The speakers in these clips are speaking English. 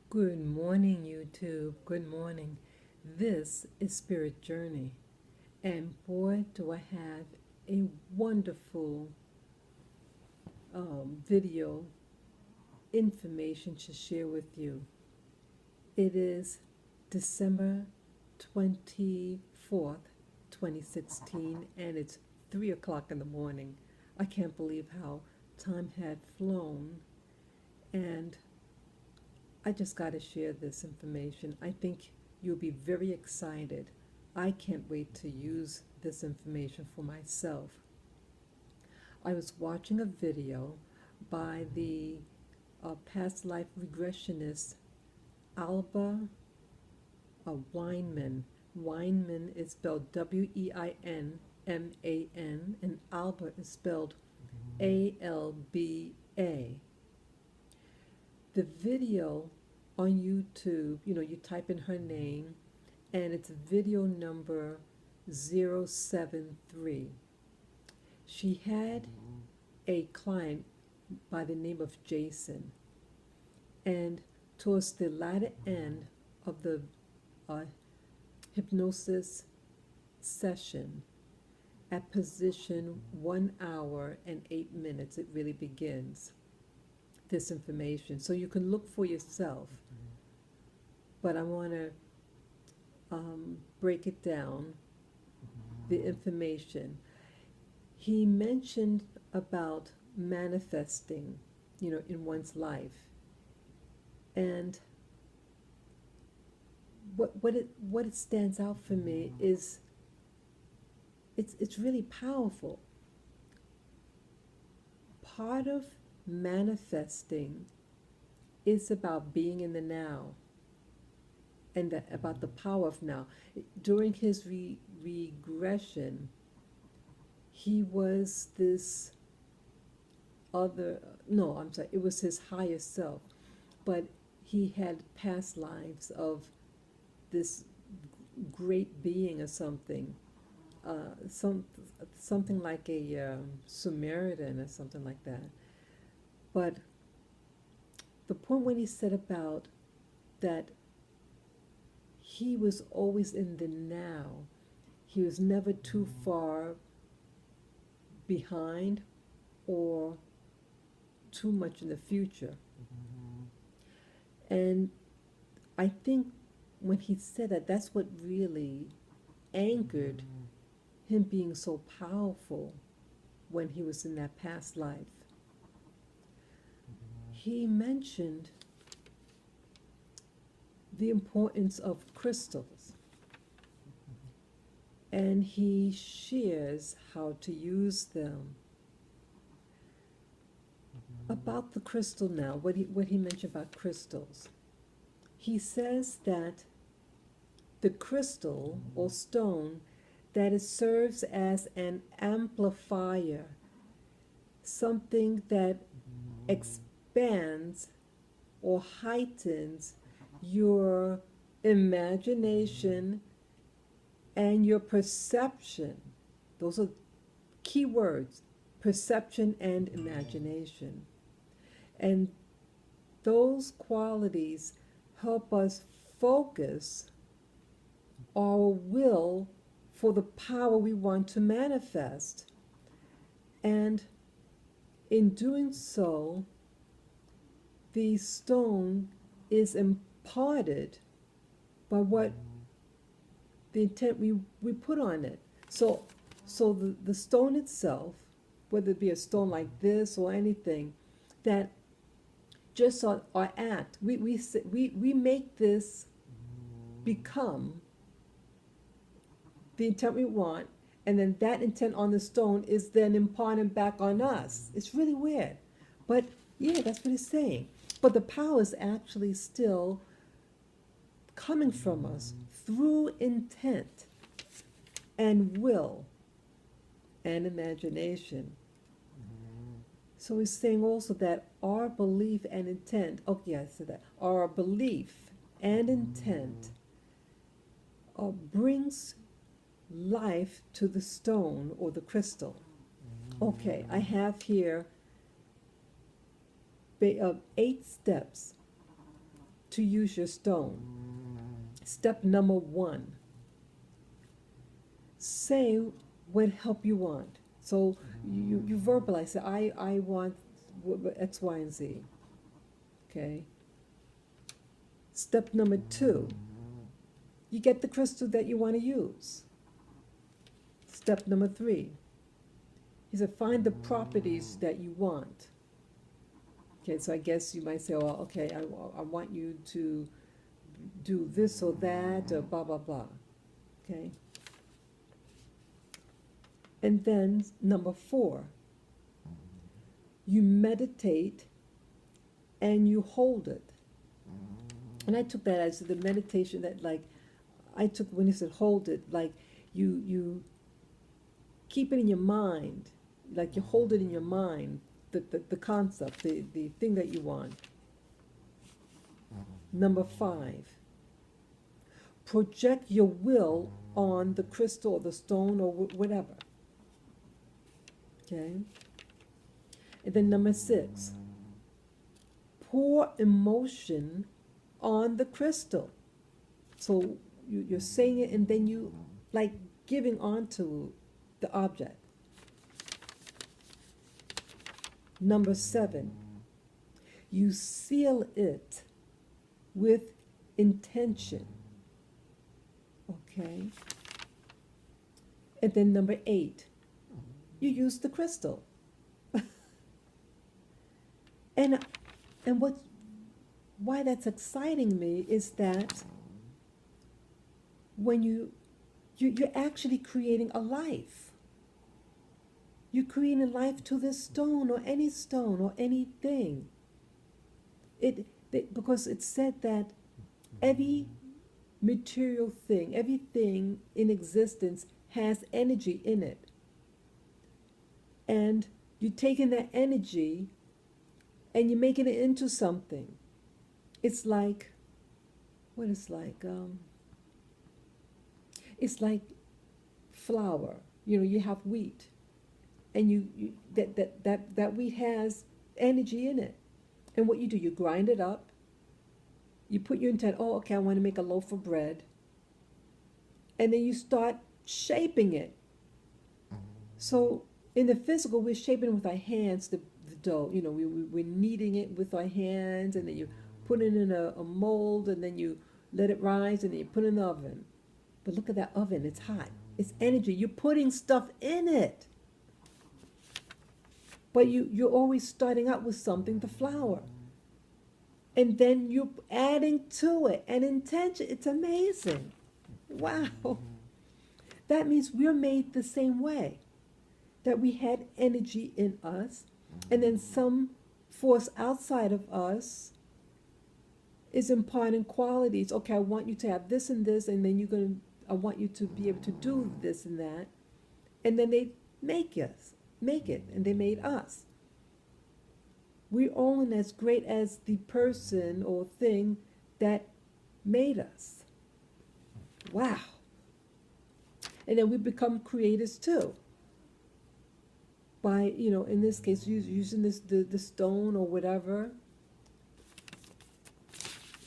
Good morning, YouTube. Good morning. This is Spirit Journey, and boy, do I have a wonderful video information to share with you. It is December 24th, 2016, and it's 3 o'clock in the morning. I can't believe how time had flown, and I just got to share this information. I think you'll be very excited. I can't wait to use this information for myself. I was watching a video by the past life regressionist Alba Weinman. Weinman is spelled Weinman, and Alba is spelled Alba. The video on YouTube, you type in her name, and it's video number 073. She had a client by the name of Jason, and towards the latter end of the hypnosis session, at position 1 hour and 8 minutes, it really begins this information. So you can look for yourself, but I want to break it down, the information. He mentioned about manifesting, in one's life. And what it stands out for me is it's really powerful. Part of manifesting is about being in the now, and about the power of now. During his regression, he was this it was his higher self, but he had past lives of this great being or something, something like a Samaritan or something like that. But the point when he said about that he was always in the now, he was never too far behind or too much in the future. And I think when he said that, that's what really anchored him being so powerful when he was in that past life. He mentioned the importance of crystals, and he shares how to use them. About the crystal now, what he mentioned about crystals, he says that the crystal or stone, that it serves as an amplifier, something that expands or heightens your imagination and your perception. Those are key words: perception and imagination. And those qualities help us focus our will for the power we want to manifest. And in doing so, the stone is imparted by what the intent we put on it. So the stone itself, whether it be a stone like this or anything, that just our act, we make this become the intent we want, and then that intent on the stone is then imparted back on us. It's really weird, but yeah, that's what he's saying. But the power is actually still coming from us through intent and will and imagination. So he's saying also that our belief and intent, I said that, our belief and intent brings life to the stone or the crystal. Okay, I have here 8 steps to use your stone. Step number 1, say what help you want. So you verbalize it. I want X, Y, and Z. Okay. Step number 2, you get the crystal that you want to use. Step number 3, he said, find the properties that you want. Okay, so I guess you might say, well, okay, I want you to do this or that, or blah, blah, blah. Okay? And then number 4, you meditate and you hold it. And I took that as the meditation that, like, I took when he said hold it, like you keep it in your mind, like you hold it in your mind, the concept, the thing that you want. Number 5, project your will on the crystal or the stone or whatever. Okay? And then number 6, pour emotion on the crystal. So you're saying it and then you like giving onto the object. Number 7, you seal it with intention. Okay? And then number 8, you use the crystal. and why that's exciting me is that when you're actually creating a life. You're creating a life to this stone or anything. Because it said that every material thing, everything in existence has energy in it. And you're taking that energy and you're making it into something. It's like, what is like? It's like flour. You know, you have wheat, and that wheat has energy in it. And what you do, you grind it up. You put your intent. Oh, okay, I want to make a loaf of bread. And then you start shaping it. So in the physical, we're shaping it with our hands. The dough. You know, we're kneading it with our hands, and then you put it in a mold, and then you let it rise, and then you put it in the oven. But look at that oven, it's hot. It's energy. You're putting stuff in it. But you're always starting out with something, the flour. And then you're adding to it an intention. It's amazing. Wow. That means we're made the same way. That we had energy in us, and then some force outside of us is imparting qualities. Okay, I want you to have this and this, and then I want you to be able to do this and that. And then they make it, and they made us. We're only as great as the person or thing that made us. Wow. And then we become creators too. By, you know, in this case, using the stone or whatever,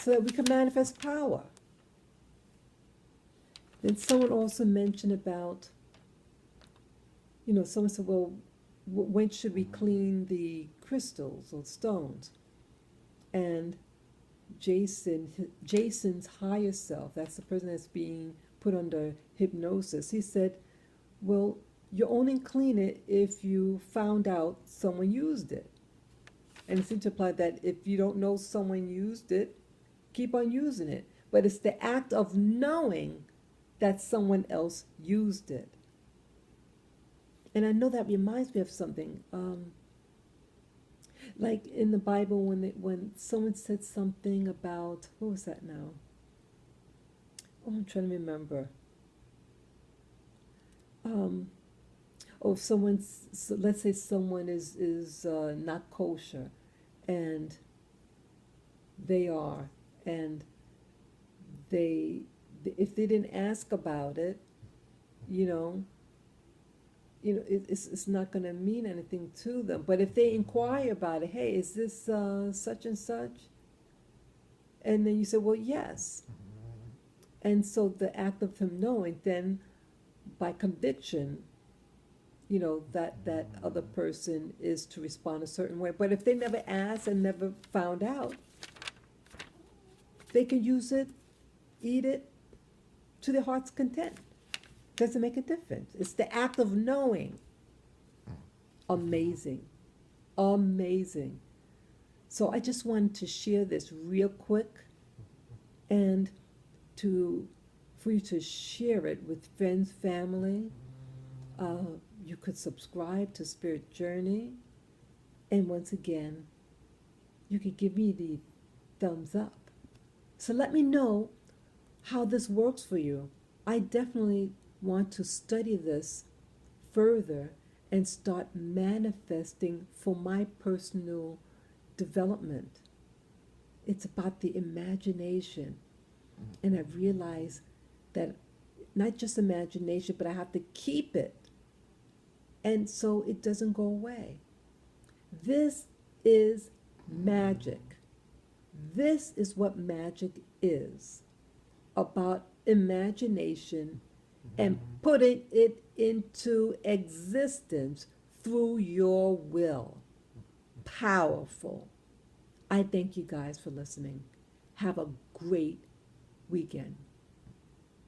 so that we can manifest power. Then someone also mentioned about, you know, someone said, well, when should we clean the crystals or stones? And Jason's higher self, that's the person that's being put under hypnosis, he said, well, you only clean it if you found out someone used it. And it seems to imply that if you don't know someone used it, keep on using it. But it's the act of knowing that someone else used it. And I know that reminds me of something. Like in the Bible, when someone said something about, what was that now? Oh, I'm trying to remember. Let's say someone is not kosher, and they are, and if they didn't ask about it, it's not going to mean anything to them. But if they inquire about it, hey, is this such and such? And then you say, well, yes. And so the act of him knowing, then by conviction, you know, that other person is to respond a certain way. But if they never asked and never found out, they can use it, eat it to their heart's content. Doesn't make a difference. It's the act of knowing. Amazing. Amazing. So I just wanted to share this real quick and for you to share it with friends, family. You could subscribe to Spirit Journey. And once again, you could give me the thumbs up. So let me know how this works for you. I definitely want to study this further and start manifesting for my personal development. It's about the imagination. And I realize that not just imagination, but I have to keep it. And so it doesn't go away. This is magic. This is what magic is. About imagination and putting it into existence through your will. Powerful. I thank you guys for listening. Have a great weekend.